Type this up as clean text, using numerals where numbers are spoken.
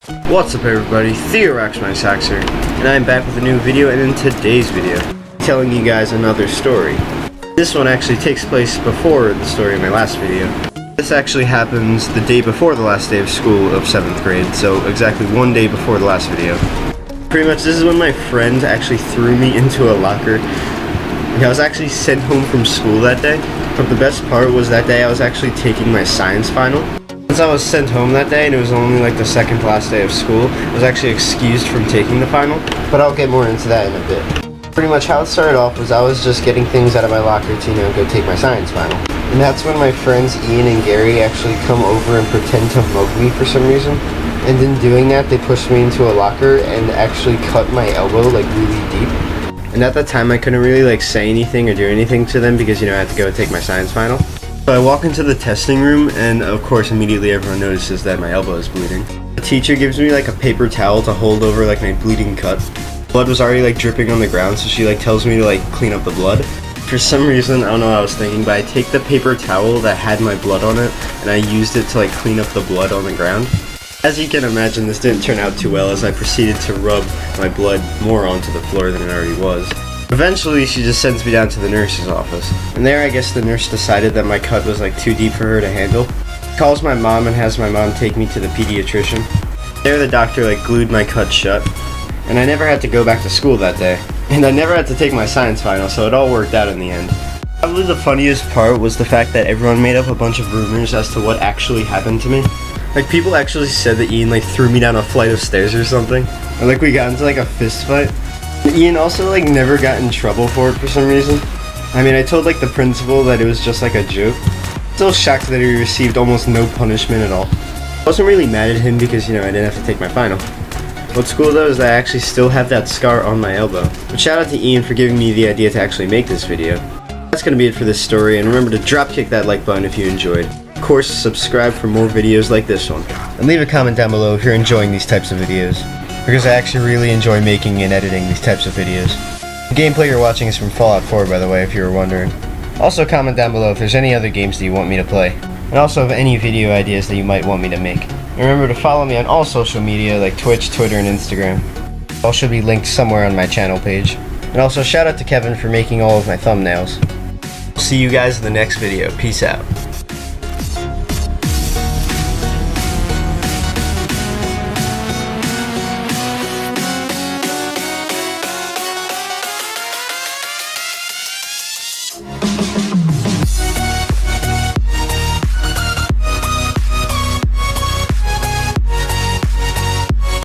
What's up everybody, Theoroxmysox here, and I'm back with a new video, and in today's video, telling you guys another story. This one actually takes place before the story of my last video. This actually happens the day before the last day of school of 7th grade, so exactly one day before the last video. Pretty much this is when my friend actually threw me into a locker. I was actually sent home from school that day, but the best part was that day I was actually taking my science final. Since I was sent home that day and it was only like the second to last day of school, I was actually excused from taking the final, but I'll get more into that in a bit. Pretty much how it started off was I was just getting things out of my locker to, go take my science final. And that's when my friends Ian and Gary actually come over and pretend to mug me for some reason. And in doing that, they pushed me into a locker and actually cut my elbow like really deep. And at that time I couldn't really say anything or do anything to them because I had to go take my science final. So I walk into the testing room and of course immediately everyone notices that my elbow is bleeding. The teacher gives me a paper towel to hold over my bleeding cut. Blood was already dripping on the ground, so she tells me to clean up the blood. For some reason, I don't know what I was thinking, but I take the paper towel that had my blood on it and I used it to clean up the blood on the ground. As you can imagine, this didn't turn out too well as I proceeded to rub my blood more onto the floor than it already was. Eventually, she just sends me down to the nurse's office. And there, I guess the nurse decided that my cut was too deep for her to handle. Calls my mom and has my mom take me to the pediatrician. There, the doctor glued my cut shut. And I never had to go back to school that day. And I never had to take my science final, so it all worked out in the end. Probably the funniest part was the fact that everyone made up a bunch of rumors as to what actually happened to me. People actually said that Ian threw me down a flight of stairs or something. Or we got into a fist fight. Ian also never got in trouble for it for some reason. I told the principal that it was just a joke. Still shocked that he received almost no punishment at all. I wasn't really mad at him because I didn't have to take my final. What's cool though is that I actually still have that scar on my elbow. But shout out to Ian for giving me the idea to actually make this video. That's gonna be it for this story, and remember to drop kick that like button if you enjoyed. Of course, subscribe for more videos like this one. And leave a comment down below if you're enjoying these types of videos, because I actually really enjoy making and editing these types of videos. The gameplay you're watching is from Fallout 4, by the way, if you were wondering. Also comment down below if there's any other games that you want me to play, and also if any video ideas that you might want me to make. And remember to follow me on all social media like Twitch, Twitter, and Instagram. All should be linked somewhere on my channel page. And also shout out to Kevin for making all of my thumbnails. See you guys in the next video. Peace out.